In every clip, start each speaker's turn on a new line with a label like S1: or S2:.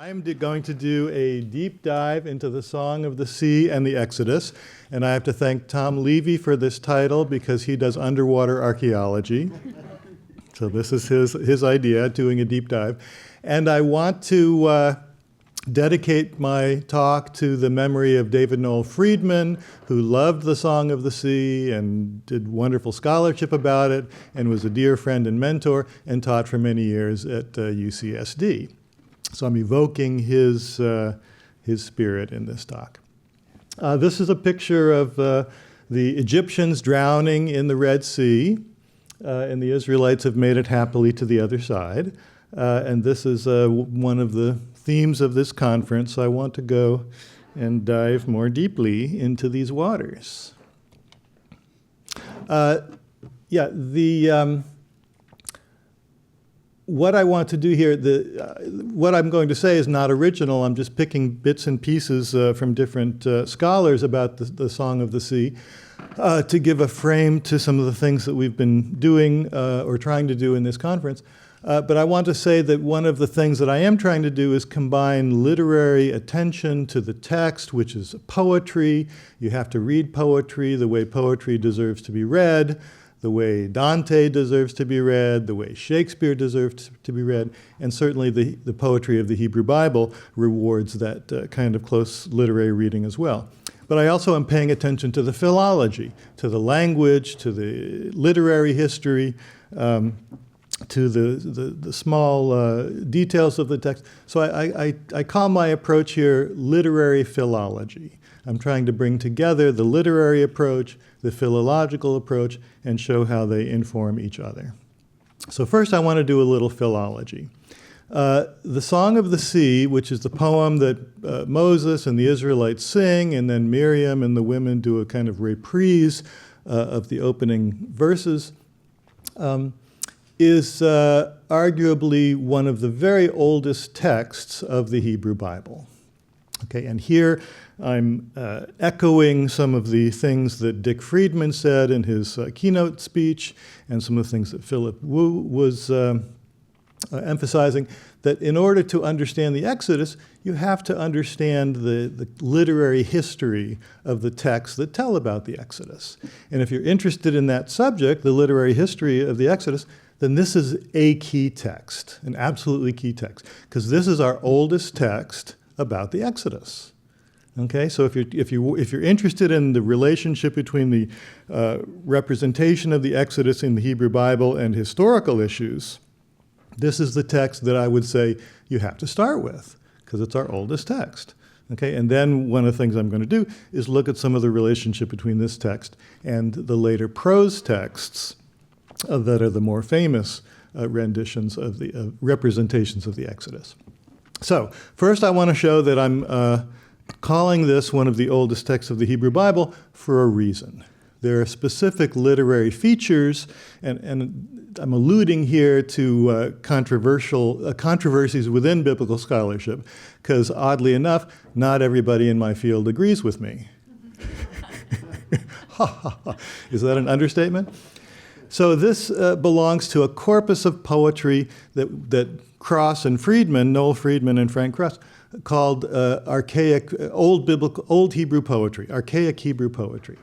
S1: I'm going to do a deep dive into the Song of the Sea and the Exodus, and I have to thank Tom Levy for this title because he does underwater archaeology. So this is his idea, doing a deep dive. And I want to dedicate my talk to the memory of David Noel Friedman, who loved the Song of the Sea and did wonderful scholarship about it and was a dear friend and mentor and taught for many years at UCSD. So I'm evoking his spirit in this talk. This is a picture of the Egyptians drowning in the Red Sea, and the Israelites have made it happily to the other side. And this is one of the themes of this conference. So I want to go and dive more deeply into these waters. What I want to do here, what I'm going to say is not original. I'm just picking bits and pieces from different scholars about the Song of the Sea to give a frame to some of the things that we've been doing or trying to do in this conference. But I want to say that one of the things that I am trying to do is combine literary attention to the text, which is poetry. You have to read poetry the way poetry deserves to be read, the way Dante deserves to be read, the way Shakespeare deserves to be read, and certainly the poetry of the Hebrew Bible rewards that kind of close literary reading as well. But I also am paying attention to the philology, to the language, to the literary history, to the small details of the text. So I call my approach here literary philology. I'm trying to bring together the literary approach, the philological approach, and show how they inform each other. So first I want to do a little philology. The Song of the Sea, which is the poem that Moses and the Israelites sing, and then Miriam and the women do a kind of reprise of the opening verses, is arguably one of the very oldest texts of the Hebrew Bible. Okay, and here I'm echoing some of the things that Dick Friedman said in his keynote speech and some of the things that Philip Wu was emphasizing, that in order to understand the Exodus, you have to understand the literary history of the texts that tell about the Exodus. And if you're interested in that subject, the literary history of the Exodus, then this is a key text, an absolutely key text, because this is our oldest text about the Exodus. Okay, so if you're interested in the relationship between the representation of the Exodus in the Hebrew Bible and historical issues, this is the text that I would say you have to start with, because it's our oldest text. Okay, and then one of the things I'm going to do is look at some of the relationship between this text and the later prose texts that are the more famous renditions of the representations of the Exodus. So first I want to show that I'm calling this one of the oldest texts of the Hebrew Bible for a reason. There are specific literary features, and I'm alluding here to controversies within biblical scholarship, because oddly enough, not everybody in my field agrees with me. Is that an understatement? So this belongs to a corpus of poetry that Cross and Friedman, Noel Friedman and Frank Cross, called Archaic, Old Hebrew poetry, Archaic Hebrew poetry.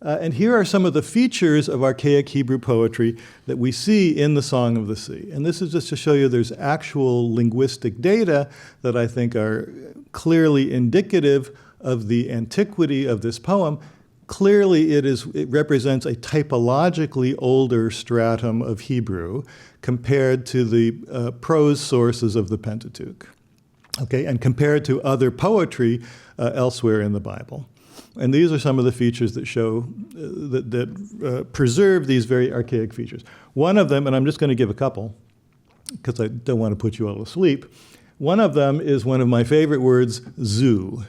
S1: And here are some of the features of Archaic Hebrew poetry that we see in the Song of the Sea. And this is just to show you there's actual linguistic data that I think are clearly indicative of the antiquity of this poem. Clearly, it represents a typologically older stratum of Hebrew compared to the prose sources of the Pentateuch, okay, and compared to other poetry elsewhere in the Bible. And these are some of the features that show, that preserve these very archaic features. One of them, and I'm just going to give a couple, because I don't want to put you all to sleep. One of them is one of my favorite words, zoo.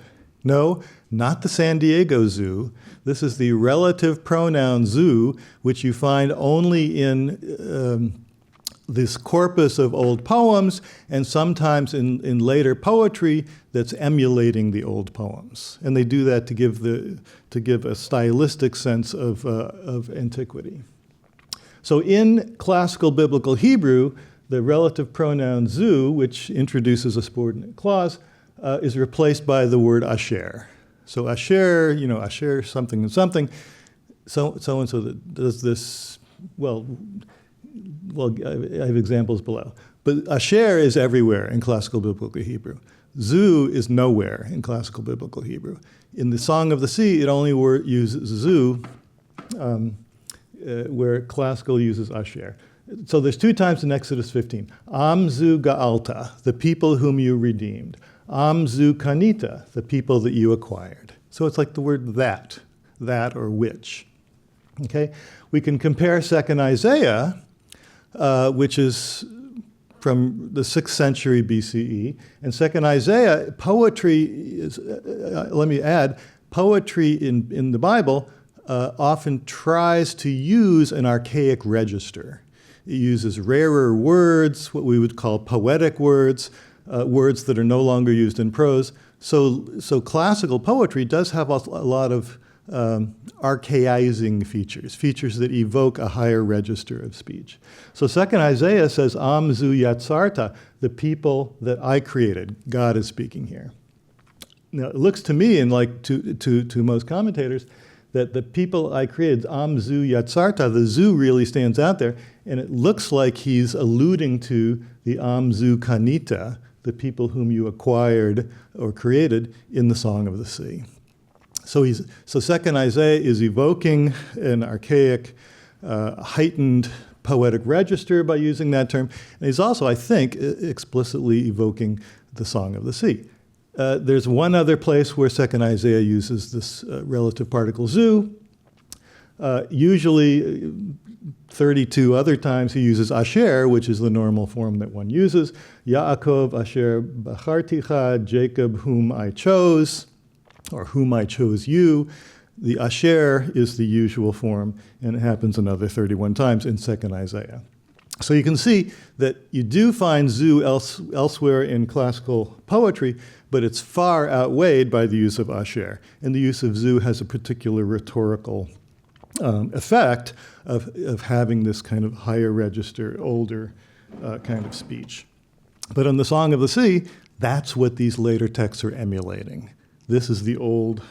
S1: No, not the San Diego Zoo. This is the relative pronoun zoo, which you find only in this corpus of old poems and sometimes in later poetry that's emulating the old poems. And they do that to give a stylistic sense of antiquity. So in classical biblical Hebrew, the relative pronoun zu, which introduces a subordinate clause, is replaced by the word asher. So asher, asher something and something, so-and-so that does this, well, I have examples below. But asher is everywhere in classical biblical Hebrew. Zu is nowhere in classical biblical Hebrew. In the Song of the Sea, it only uses zu, where classical uses asher. So there's 2 times in Exodus 15. Am zu ga'alta, the people whom you redeemed. Am zu kanita, the people that you acquired. So it's like the word that or which. Okay? We can compare 2nd Isaiah, which is from the 6th century BCE. And 2nd Isaiah, poetry is, let me add, poetry in the Bible often tries to use an archaic register. It uses rarer words, what we would call poetic words, words that are no longer used in prose. So classical poetry does have a lot of archaizing features that evoke a higher register of speech. So 2nd Isaiah says, Am zu yatzarta, the people that I created. God is speaking here. Now, it looks to me, and like to most commentators, that the people I created, Am zu yatzarta, the zu really stands out there, and it looks like he's alluding to the Am zu kanita, the people whom you acquired or created in the Song of the Sea. So 2nd Isaiah is evoking an archaic, heightened poetic register by using that term. And he's also, I think, explicitly evoking the Song of the Sea. There's one other place where 2nd Isaiah uses this relative particle zu. Usually 32 other times he uses asher, which is the normal form that one uses. Yaakov asher bacharticha, Jacob whom I chose, or whom I chose you. The asher is the usual form, and it happens another 31 times in 2nd Isaiah. So you can see that you do find zu elsewhere in classical poetry, but it's far outweighed by the use of asher. And the use of zu has a particular rhetorical effect of having this kind of higher register, older kind of speech. But in the Song of the Sea, that's what these later texts are emulating. This is the old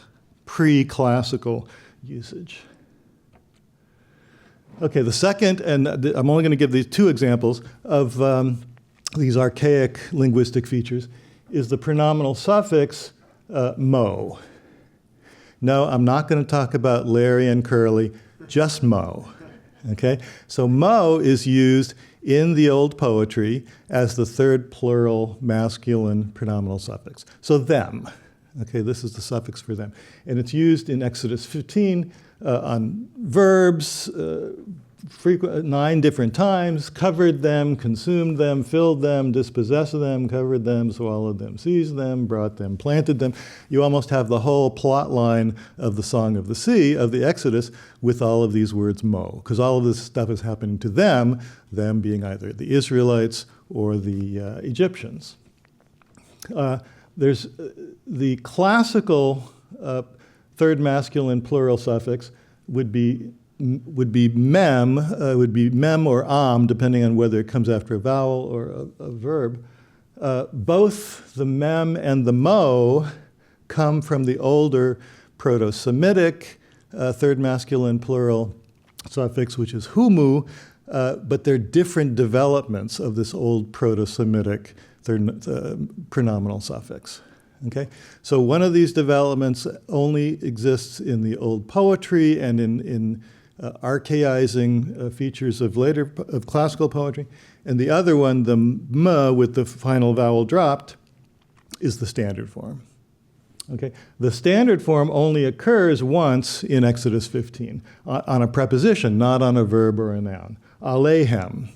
S1: pre-classical usage. Okay, the second, and I'm only going to give these 2 examples of these archaic linguistic features, is the pronominal suffix mo. No, I'm not going to talk about Larry and Curly, just mo. Okay, so mo is used in the old poetry as the 3rd plural masculine pronominal suffix. So them. Okay, this is the suffix for them. And it's used in Exodus 15 on verbs, 9 different times: covered them, consumed them, filled them, dispossessed them, covered them, swallowed them, seized them, brought them, planted them. You almost have the whole plot line of the Song of the Sea, of the Exodus, with all of these words mo, because all of this stuff is happening to them being either the Israelites or the Egyptians. There's the classical 3rd masculine plural suffix would be mem, or am, depending on whether it comes after a vowel or a verb. Both the mem and the mo come from the older Proto-Semitic 3rd masculine plural suffix, which is humu, but they're different developments of this old Proto-Semitic 3rd pronominal suffix. Okay, so one of these developments only exists in the old poetry and in archaizing features of classical poetry, and the other one, the m with the final vowel dropped, is the standard form. Okay, the standard form only occurs once in Exodus 15 on a preposition, not on a verb or a noun. Alehem,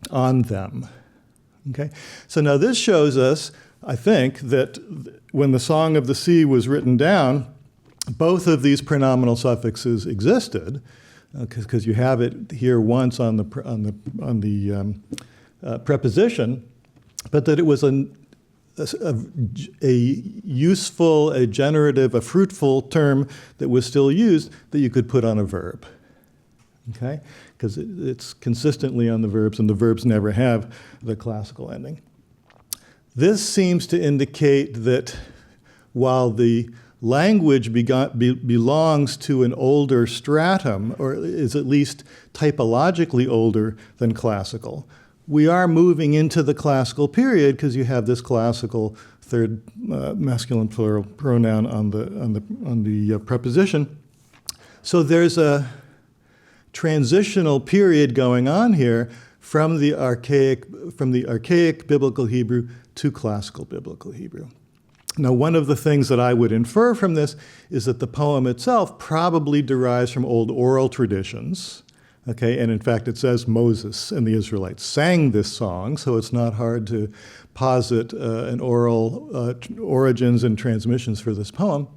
S1: on them. Okay, so now this shows us, I think, that when the Song of the Sea was written down, both of these pronominal suffixes existed, because you have it here once on the preposition, but that it was a useful, a generative, a fruitful term that was still used that you could put on a verb. okay? Because it's consistently on the verbs, and the verbs never have the classical ending. This seems to indicate that while the language belongs to an older stratum, or is at least typologically older than classical, we are moving into the classical period because you have this classical third masculine plural pronoun on the preposition. So there's a transitional period going on here from the archaic Biblical Hebrew to classical Biblical Hebrew. Now, one of the things that I would infer from this is that the poem itself probably derives from old oral traditions, okay? And in fact, it says Moses and the Israelites sang this song, so it's not hard to posit an oral origins and transmissions for this poem.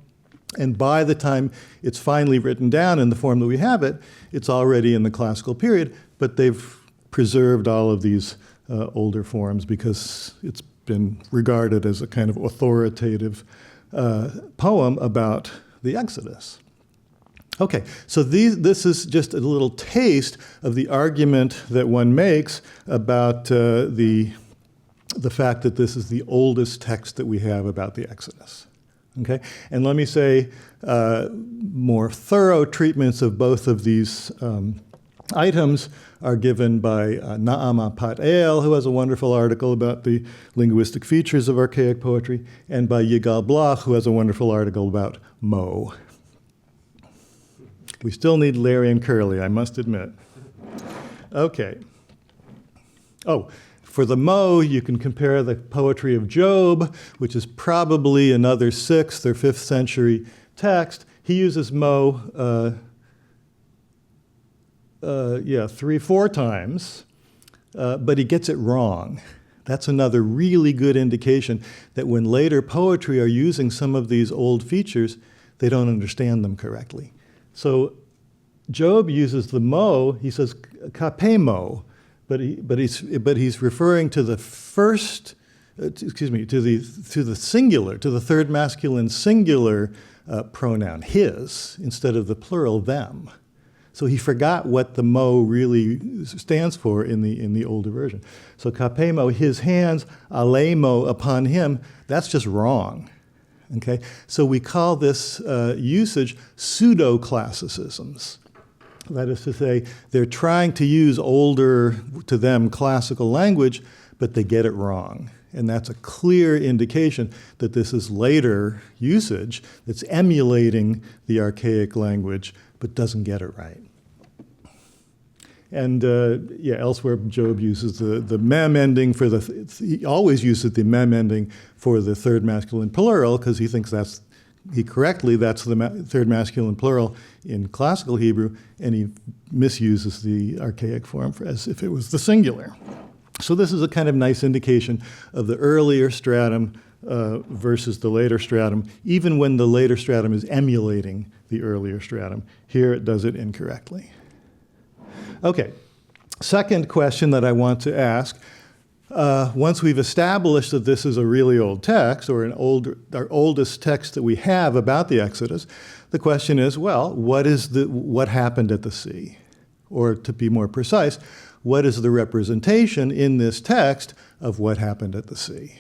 S1: And by the time it's finally written down in the form that we have it, it's already in the classical period, but they've preserved all of these older forms because it's been regarded as a kind of authoritative poem about the Exodus. Okay, so this is just a little taste of the argument that one makes about the fact that this is the oldest text that we have about the Exodus. Okay, and let me say more thorough treatments of both of these items are given by Naama Pat-El, who has a wonderful article about the linguistic features of archaic poetry, and by Yigal Bloch, who has a wonderful article about Mo. We still need Larry and Curly, I must admit. Okay. Oh, for the Mo, you can compare the poetry of Job, which is probably another 6th or 5th century text. He uses Mo 3-4 times, but he gets it wrong. That's another really good indication that when later poetry are using some of these old features, they don't understand them correctly. So Job uses the Mo, he says kapemo, but he's referring to the first, to the singular, to the third masculine singular pronoun, his, instead of the plural, them. So he forgot what the Mo really stands for in the older version. So kapemo, his hands, alemo, upon him, that's just wrong. Okay? So we call this usage pseudo-classicisms. That is to say, they're trying to use older, to them, classical language, but they get it wrong. And that's a clear indication that this is later usage that's emulating the archaic language, but doesn't get it right. And elsewhere, Job uses the mem ending for he always uses the mem ending for the third masculine plural because he thinks that's the third masculine plural in classical Hebrew, and he misuses the archaic form as if it was the singular. So this is a kind of nice indication of the earlier stratum versus the later stratum, even when the later stratum is emulating the earlier stratum. Here it does it incorrectly. Okay, second question that I want to ask, once we've established that this is a really old text, or our oldest text that we have about the Exodus, the question is, well, what happened at the sea? Or to be more precise, what is the representation in this text of what happened at the sea?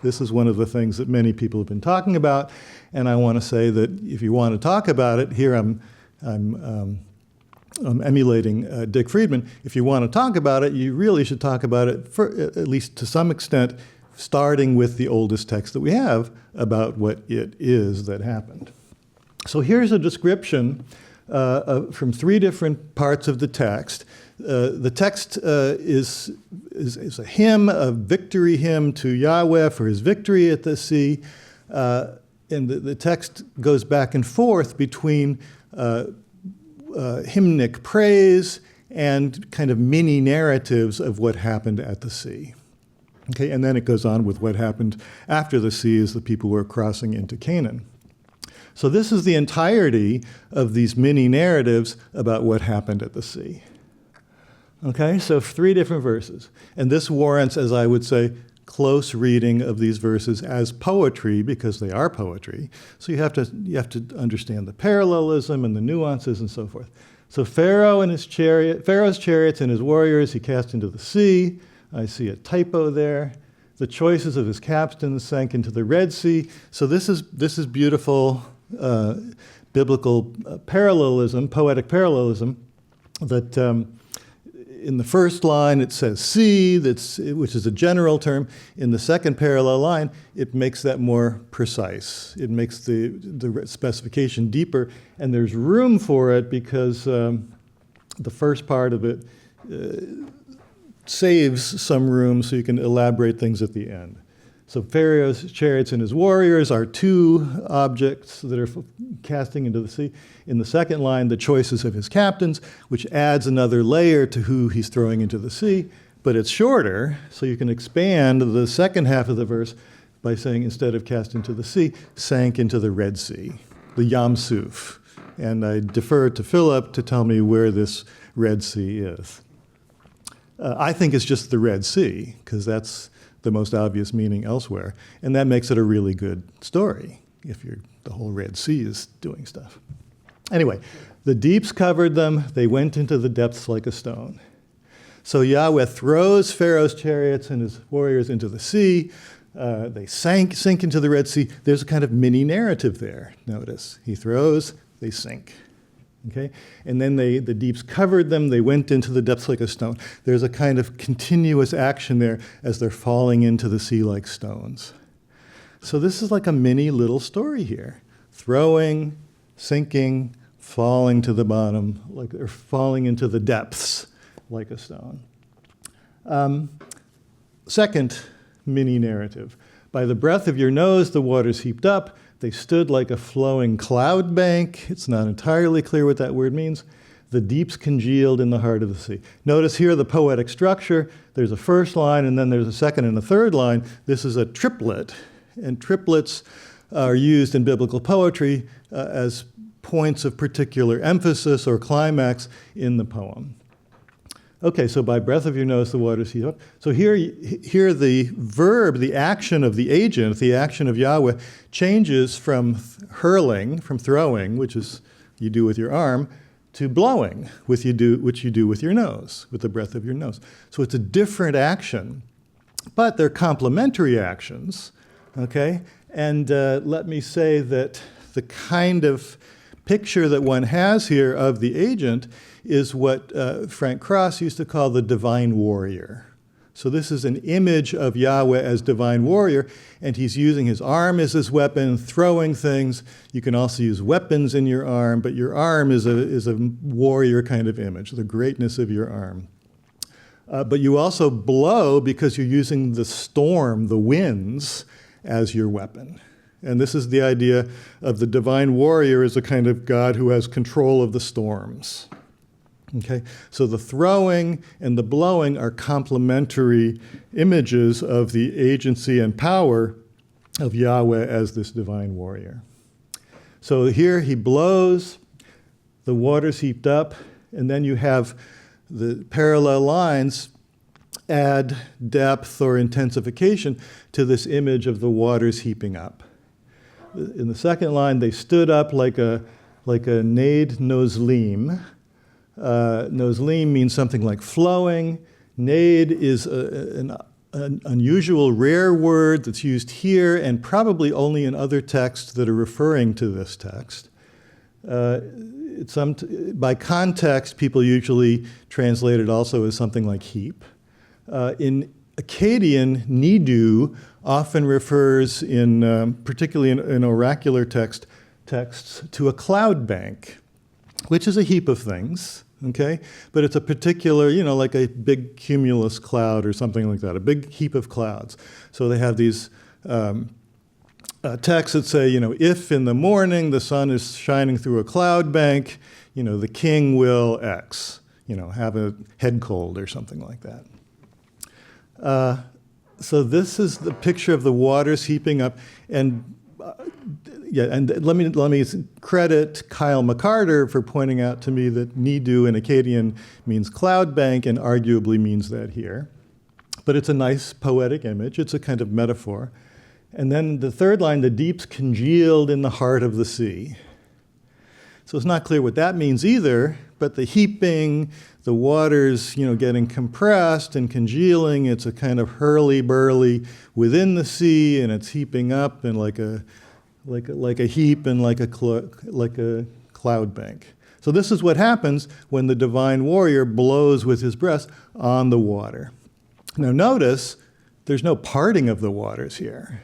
S1: This is one of the things that many people have been talking about, and I want to say that if you want to talk about it, here I'm emulating Dick Friedman. If you want to talk about it, you really should talk about it, at least to some extent, starting with the oldest text that we have about what it is that happened. So here's a description from 3 different parts of the text. The text is a hymn, a victory hymn to Yahweh for his victory at the sea. And the text goes back and forth between hymnic praise and kind of mini narratives of what happened at the sea. Okay, and then it goes on with what happened after the sea as the people were crossing into Canaan. So this is the entirety of these mini narratives about what happened at the sea. Okay, so 3 different verses. And this warrants, as I would say, close reading of these verses as poetry, because they are poetry. So you have to understand the parallelism and the nuances and so forth. So Pharaoh's chariots and his warriors he cast into the sea. I see a typo there. The choices of his captains sank into the Red Sea. So this is beautiful biblical parallelism, poetic parallelism, that in the first line it says sea, which is a general term. In the second parallel line, it makes that more precise. It makes the specification deeper, and there's room for it because the first part of it saves some room so you can elaborate things at the end. So Pharaoh's chariots and his warriors are two objects that are casting into the sea. In the second line, the choices of his captains, which adds another layer to who he's throwing into the sea, but it's shorter, so you can expand the second half of the verse by saying, instead of cast into the sea, sank into the Red Sea, the Yam Suf. And I defer to Philip to tell me where this Red Sea is. I think it's just the Red Sea, because that's the most obvious meaning elsewhere. And that makes it a really good story, if the whole Red Sea is doing stuff. Anyway, the deeps covered them. They went into the depths like a stone. So Yahweh throws Pharaoh's chariots and his warriors into the sea. They sink into the Red Sea. There's a kind of mini narrative there, notice. He throws, they sink. Okay? And then the deeps covered them. They went into the depths like a stone. There's a kind of continuous action there as they're falling into the sea like stones. So this is like a mini little story here. Throwing, sinking, falling to the bottom, like they're falling into the depths like a stone. Second mini narrative. By the breath of your nose, the waters heaped up. They stood like a flowing cloud bank. It's not entirely clear what that word means. The deeps congealed in the heart of the sea. Notice here the poetic structure. There's a first line, and then there's a second and a third line. This is a triplet, and triplets are used in biblical poetry as points of particular emphasis or climax in the poem. Okay, so by breath of your nose, the waters heat up. So here the verb, the action of the agent, the action of Yahweh, changes from hurling, from throwing, which is you do with your arm, to blowing, which you do with your nose, with the breath of your nose. So it's a different action, but they're complementary actions, okay? And let me say that the kind of picture that one has here of the agent is what Frank Cross used to call the divine warrior. So this is an image of Yahweh as divine warrior, and he's using his arm as his weapon, throwing things. You can also use weapons in your arm, but your arm is a warrior kind of image, the greatness of your arm. But you also blow because you're using the storm, the winds, as your weapon. And this is the idea of the divine warrior as a kind of God who has control of the storms. Okay, so the throwing and the blowing are complementary images of the agency and power of Yahweh as this divine warrior. So here he blows, the waters heaped up, and then you have the parallel lines add depth or intensification to this image of the waters heaping up. In the second line, they stood up like a nade noslim. Noslim means something like flowing. Nade is an unusual, rare word that's used here and probably only in other texts that are referring to this text. By context, people usually translate it also as something like heap. In Akkadian, nidu often refers, particularly in oracular texts, to a cloud bank, which is a heap of things, okay? But it's a particular, like a big cumulus cloud or something like that, a big heap of clouds. So they have these texts that say, if in the morning the sun is shining through a cloud bank, the king will X, have a head cold or something like that. So this is the picture of the waters heaping up, and let me credit Kyle McCarter for pointing out to me that nidu in Akkadian means cloud bank and arguably means that here. But it's a nice poetic image. It's a kind of metaphor. And then the third line, the deeps congealed in the heart of the sea. So it's not clear what that means either, but the heaping, the waters, getting compressed and congealing, it's a kind of hurly-burly within the sea, and it's heaping up and like a heap and like a cloud bank. So this is what happens when the divine warrior blows with his breath on the water. Now notice, there's no parting of the waters here.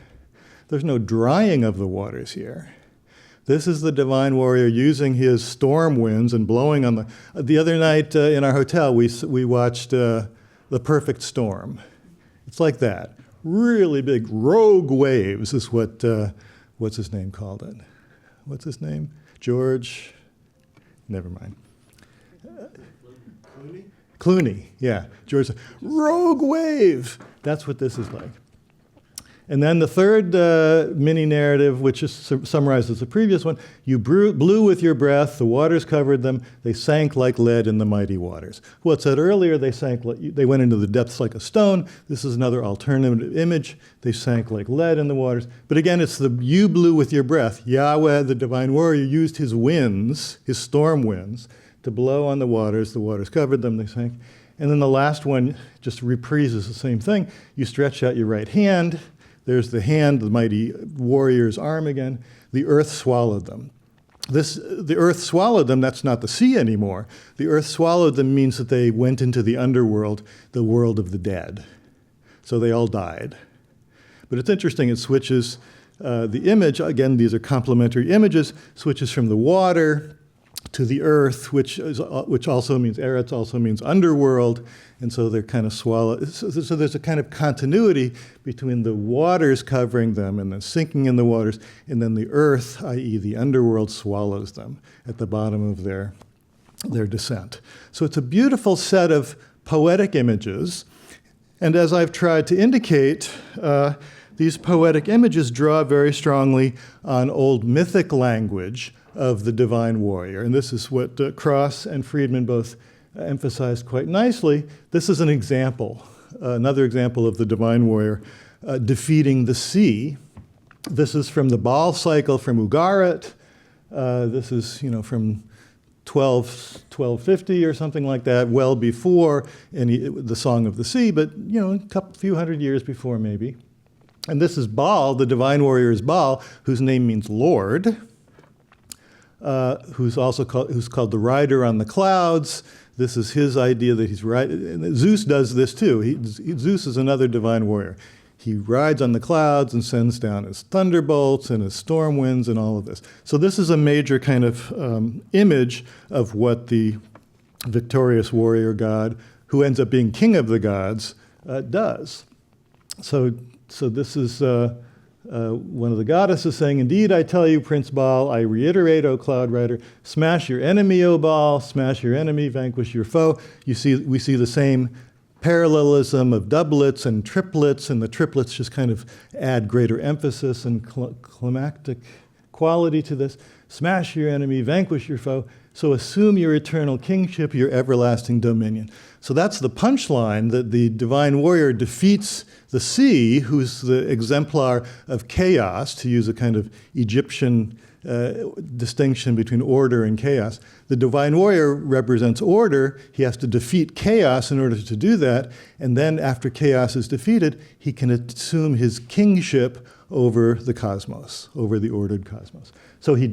S1: There's no drying of the waters here. This is the divine warrior using his storm winds and blowing on the other night in our hotel, we watched The Perfect Storm. It's like that. Really big rogue waves is what, what's his name called it? What's his name? George? Never mind. Clooney, yeah. George, rogue wave. That's what this is like. And then the third mini narrative, which is summarizes the previous one, you blew with your breath, the waters covered them, they sank like lead in the mighty waters. Well, it said earlier they went into the depths like a stone. This is another alternative image. They sank like lead in the waters. But again, it's you blew with your breath. Yahweh, the divine warrior, used his winds, his storm winds, to blow on the waters covered them, they sank. And then the last one just reprises the same thing. You stretch out your right hand. There's the hand, the mighty warrior's arm again. The earth swallowed them. The earth swallowed them, that's not the sea anymore. The earth swallowed them means that they went into the underworld, the world of the dead. So they all died. But it's interesting, it switches the image. Again, these are complementary images, switches from the water to the earth, which also means eretz, also means underworld, and so they're kind of swallowed. So there's a kind of continuity between the waters covering them and the sinking in the waters, and then the earth, i.e. the underworld, swallows them at the bottom of their descent. So it's a beautiful set of poetic images, and as I've tried to indicate, these poetic images draw very strongly on old mythic language of the divine warrior. And this is what Cross and Friedman both emphasized quite nicely. This is an example, another example of the divine warrior defeating the sea. This is from the Baal cycle from Ugarit. This is, from 1250 or something like that, well before the Song of the Sea, but, few hundred years before maybe. And this is Baal, the divine warrior is Baal, whose name means Lord. Who's called the rider on the clouds. This is his idea that he's riding. Zeus does this too. Zeus is another divine warrior. He rides on the clouds and sends down his thunderbolts and his storm winds and all of this. So this is a major kind of image of what the victorious warrior god, who ends up being king of the gods, does. So this is one of the goddesses saying, "Indeed, I tell you, Prince Baal, I reiterate, O cloud rider, smash your enemy, O Baal, smash your enemy, vanquish your foe." We see the same parallelism of doublets and triplets, and the triplets just kind of add greater emphasis and climactic quality to this. Smash your enemy, vanquish your foe, so assume your eternal kingship, your everlasting dominion. So that's the punchline, that the divine warrior defeats the sea, who's the exemplar of chaos, to use a kind of Egyptian distinction between order and chaos. The divine warrior represents order. He has to defeat chaos in order to do that. And then after chaos is defeated, he can assume his kingship over the cosmos, over the ordered cosmos. So he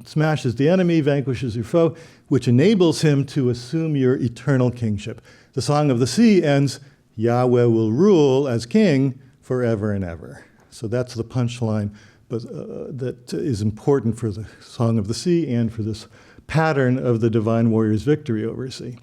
S1: smashes the enemy, vanquishes your foe, which enables him to assume your eternal kingship. The Song of the Sea ends, Yahweh will rule as king forever and ever. So that's the punchline, but that is important for the Song of the Sea and for this pattern of the divine warrior's victory over sea.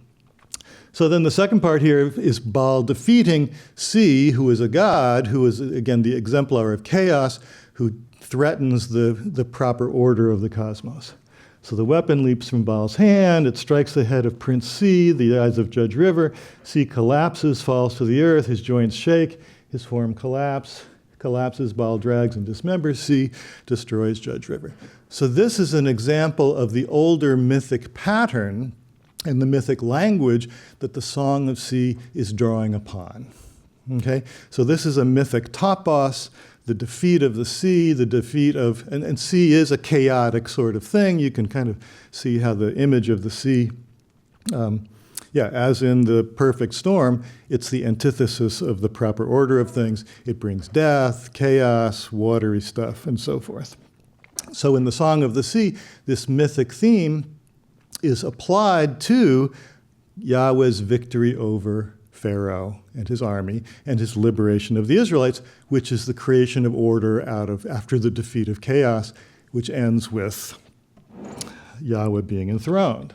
S1: So then the second part here is Baal defeating Sea, who is a god, who is, again, the exemplar of chaos, who threatens the proper order of the cosmos. So the weapon leaps from Baal's hand, it strikes the head of Prince Sea, the eyes of Judge River. Sea collapses, falls to the earth, his joints shake, his form collapses, Baal drags and dismembers Sea, destroys Judge River. So this is an example of the older mythic pattern and the mythic language that the Song of Sea is drawing upon. Okay? So this is a mythic topos. the defeat of the sea, the defeat of, and sea is a chaotic sort of thing. You can kind of see how the image of the sea, as in the perfect storm, it's the antithesis of the proper order of things. It brings death, chaos, watery stuff, and so forth. So in the Song of the Sea, this mythic theme is applied to Yahweh's victory over Pharaoh and his army and his liberation of the Israelites, which is the creation of order after the defeat of chaos, which ends with Yahweh being enthroned.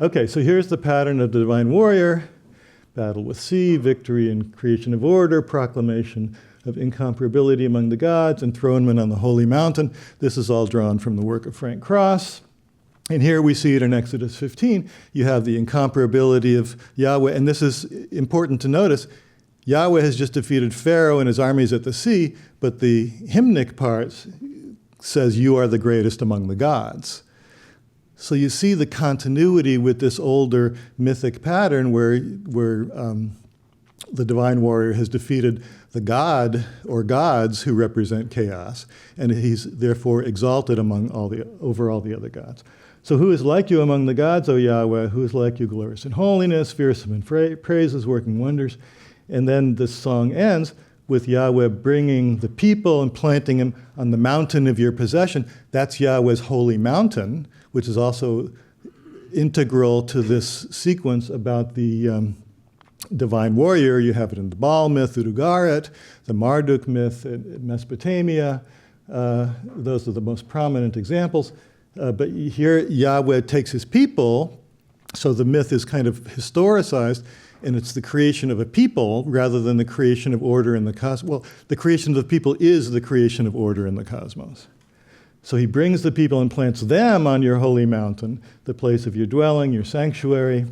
S1: Okay, so here's the pattern of the divine warrior: battle with sea, victory and creation of order, proclamation of incomparability among the gods, enthronement on the holy mountain. This is all drawn from the work of Frank Cross. And here we see it in Exodus 15. You have the incomparability of Yahweh, and this is important to notice. Yahweh has just defeated Pharaoh and his armies at the sea, but the hymnic part says, "You are the greatest among the gods." So you see the continuity with this older mythic pattern where the divine warrior has defeated the god or gods who represent chaos, and he's therefore exalted over all the other gods. So who is like you among the gods, O Yahweh? Who is like you, glorious in holiness, fearsome in praises, working wonders? And then the song ends with Yahweh bringing the people and planting them on the mountain of your possession. That's Yahweh's holy mountain, which is also integral to this sequence about the divine warrior. You have it in the Baal myth, Udugaret, the Marduk myth in Mesopotamia. Those are the most prominent examples. But here Yahweh takes his people, so the myth is kind of historicized, and it's the creation of a people rather than the creation of order in the cosmos. Well, the creation of the people is the creation of order in the cosmos. So he brings the people and plants them on your holy mountain, the place of your dwelling, your sanctuary,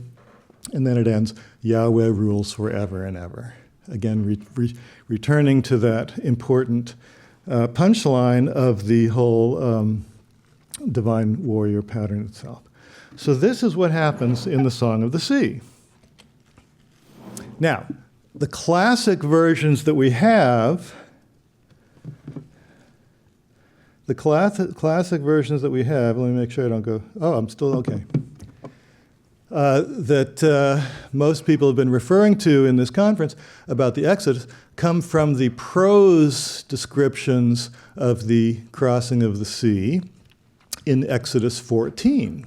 S1: and then it ends, Yahweh rules forever and ever. Again, returning to that important punchline of the whole divine warrior pattern itself. So this is what happens in the Song of the Sea. Now, the classic versions that we have, classic versions that we have, let me make sure I don't go, I'm still okay, that most people have been referring to in this conference about the Exodus come from the prose descriptions of the crossing of the sea in Exodus 14.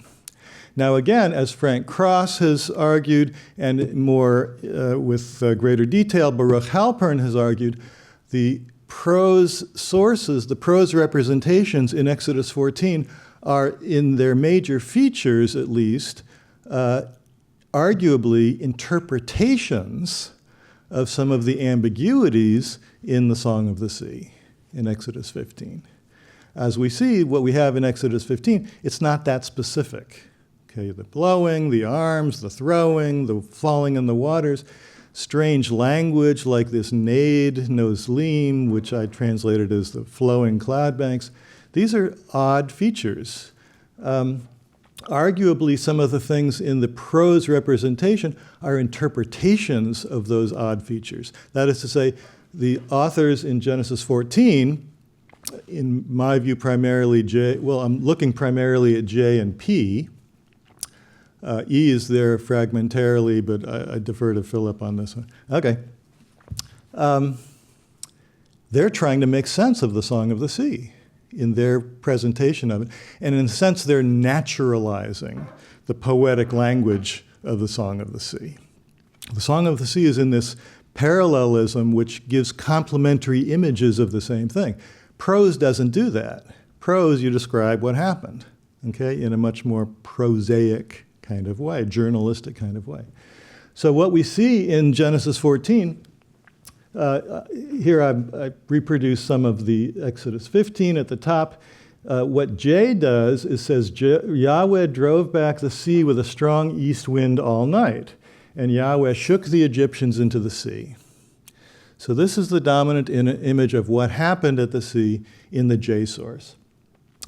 S1: Now again, as Frank Cross has argued, and more with greater detail, Baruch Halpern has argued, the prose sources, the prose representations in Exodus 14 are, in their major features at least, arguably interpretations of some of the ambiguities in the Song of the Sea in Exodus 15. As we see, what we have in Exodus 15, it's not that specific. Okay, the blowing, the arms, the throwing, the falling in the waters, strange language like this nade, noslim, which I translated as the flowing cloud banks. These are odd features. Arguably, some of the things in the prose representation are interpretations of those odd features. That is to say, the authors in Genesis 14, in my view, primarily I'm looking primarily at J and P. E is there fragmentarily, but I defer to Philip on this one. Okay. They're trying to make sense of the Song of the Sea in their presentation of it. And in a sense, they're naturalizing the poetic language of the Song of the Sea. The Song of the Sea is in this parallelism which gives complementary images of the same thing. Prose doesn't do that. Prose, you describe what happened, okay, in a much more prosaic kind of way, journalistic kind of way. So what we see in Genesis 14, here I reproduce some of the Exodus 15 at the top. What J does is says, Yahweh drove back the sea with a strong east wind all night, and Yahweh shook the Egyptians into the sea. So this is the dominant image of what happened at the sea in the J source.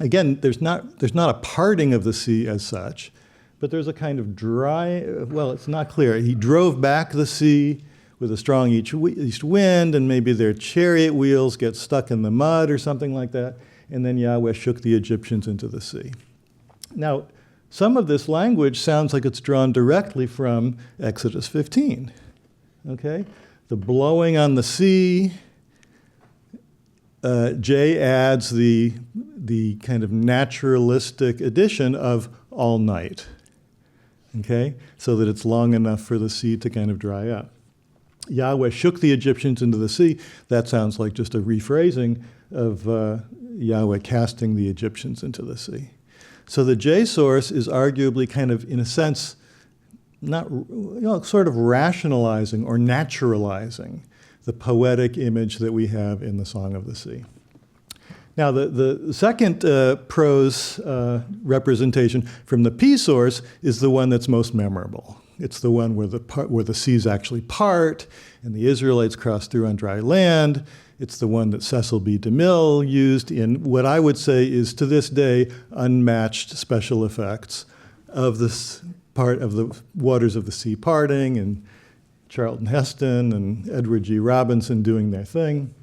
S1: Again, there's not a parting of the sea as such, but there's a kind of dry, well, it's not clear. He drove back the sea with a strong east wind, and maybe their chariot wheels get stuck in the mud or something like that. And then Yahweh shook the Egyptians into the sea. Now, some of this language sounds like it's drawn directly from Exodus 15. Okay? The blowing on the sea. Jay adds the kind of naturalistic addition of all night. Okay? So that it's long enough for the sea to kind of dry up. Yahweh shook the Egyptians into the sea. That sounds like just a rephrasing of Yahweh casting the Egyptians into the sea. So the J source is arguably kind of, in a sense, not, sort of rationalizing or naturalizing the poetic image that we have in the Song of the Sea. Now, the second prose representation from the P source is the one that's most memorable. It's the one where the seas actually part and the Israelites cross through on dry land. It's the one that Cecil B. DeMille used in what I would say is, to this day, unmatched special effects of this part of the waters of the sea parting, and Charlton Heston and Edward G. Robinson doing their thing.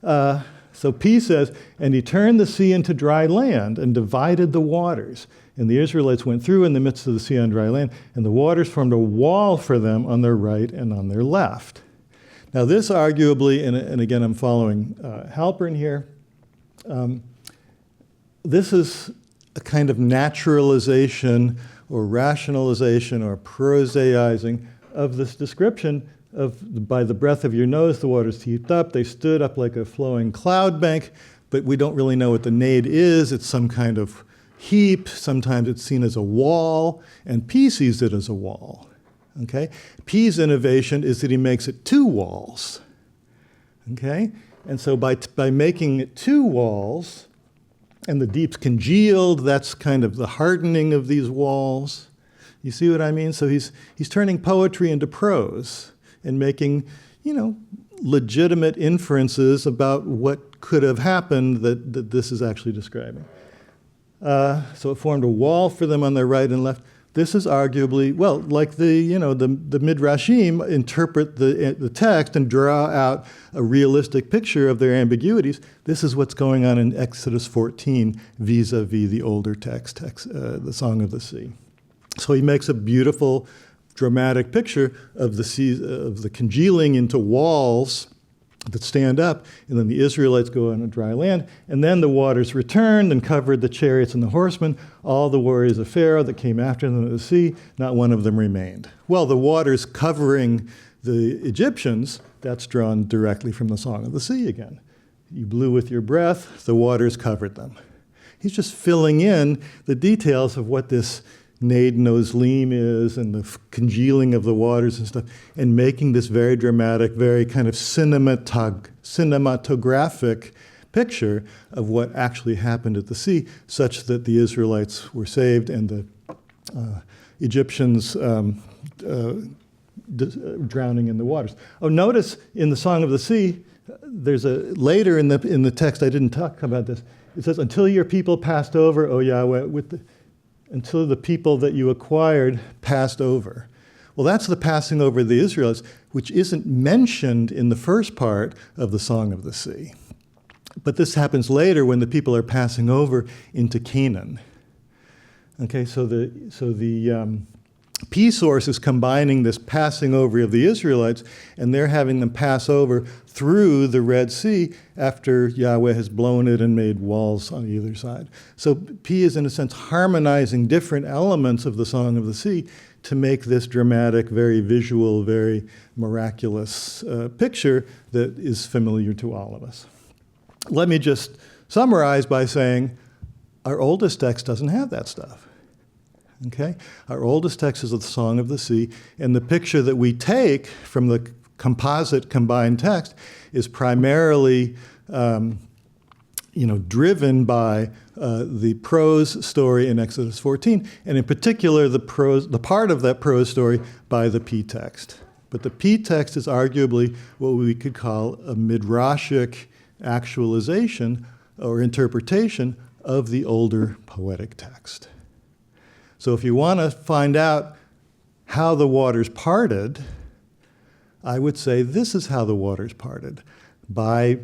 S1: So P says, and he turned the sea into dry land and divided the waters. And the Israelites went through in the midst of the sea on dry land, and the waters formed a wall for them on their right and on their left. Now this arguably, and again I'm following Halpern here, this is a kind of naturalization or rationalization or prosaizing of this description of, by the breath of your nose the waters heaped up, they stood up like a flowing cloud bank, but we don't really know what the nade is. It's some kind of heap. Sometimes it's seen as a wall, and P sees it as a wall. Okay? P's innovation is that he makes it two walls. Okay? And so by making it two walls, and the deep's congealed, that's kind of the hardening of these walls. You see what I mean? So he's turning poetry into prose and making, legitimate inferences about what could have happened that this is actually describing. So it formed a wall for them on their right and left. This is arguably, well, like the Midrashim interpret the text and draw out a realistic picture of their ambiguities. This is what's going on in Exodus 14 vis-a-vis the older text, the Song of the Sea. So he makes a beautiful, dramatic picture of the sea, of the congealing into walls that stand up, and then the Israelites go on a dry land, and then the waters returned and covered the chariots and the horsemen. All the warriors of Pharaoh that came after them at the sea, not one of them remained. Well, the waters covering the Egyptians, that's drawn directly from the Song of the Sea again. You blew with your breath, the waters covered them. He's just filling in the details of what this Nade Noslim is and the congealing of the waters and stuff, and making this very dramatic, very kind of cinematographic picture of what actually happened at the sea, such that the Israelites were saved and the Egyptians drowning in the waters. Oh, notice in the Song of the Sea, there's later in the text, I didn't talk about this, it says, until your people passed over, O Yahweh, until the people that you acquired passed over. Well, that's the passing over of the Israelites, which isn't mentioned in the first part of the Song of the Sea. But this happens later when the people are passing over into Canaan. Okay, so the P source is combining this passing over of the Israelites, and they're having them pass over through the Red Sea after Yahweh has blown it and made walls on either side. So P is, in a sense, harmonizing different elements of the Song of the Sea to make this dramatic, very visual, very miraculous picture that is familiar to all of us. Let me just summarize by saying our oldest text doesn't have that stuff. Okay? Our oldest text is the Song of the Sea, and the picture that we take from the composite combined text is primarily driven by the prose story in Exodus 14, and in particular the part of that prose story by the P text. But the P text is arguably what we could call a midrashic actualization or interpretation of the older poetic text. So if you want to find out how the waters parted, I would say this is how the waters parted, by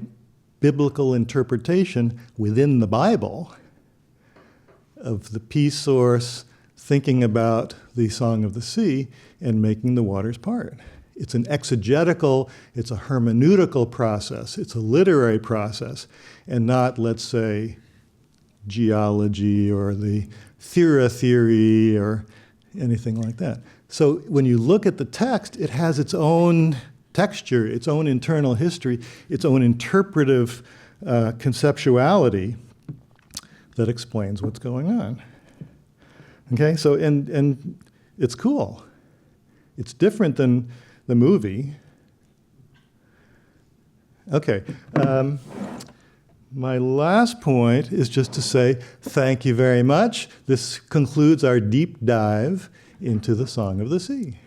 S1: biblical interpretation within the Bible of the P source thinking about the Song of the Sea and making the waters part. It's an exegetical, it's a hermeneutical process, it's a literary process, and not, let's say, geology or the theory or anything like that. So when you look at the text, it has its own texture, its own internal history, its own interpretive conceptuality that explains what's going on. Okay, so, and it's cool. It's different than the movie. Okay, my last point is just to say thank you very much. This concludes our deep dive into the Song of the Sea.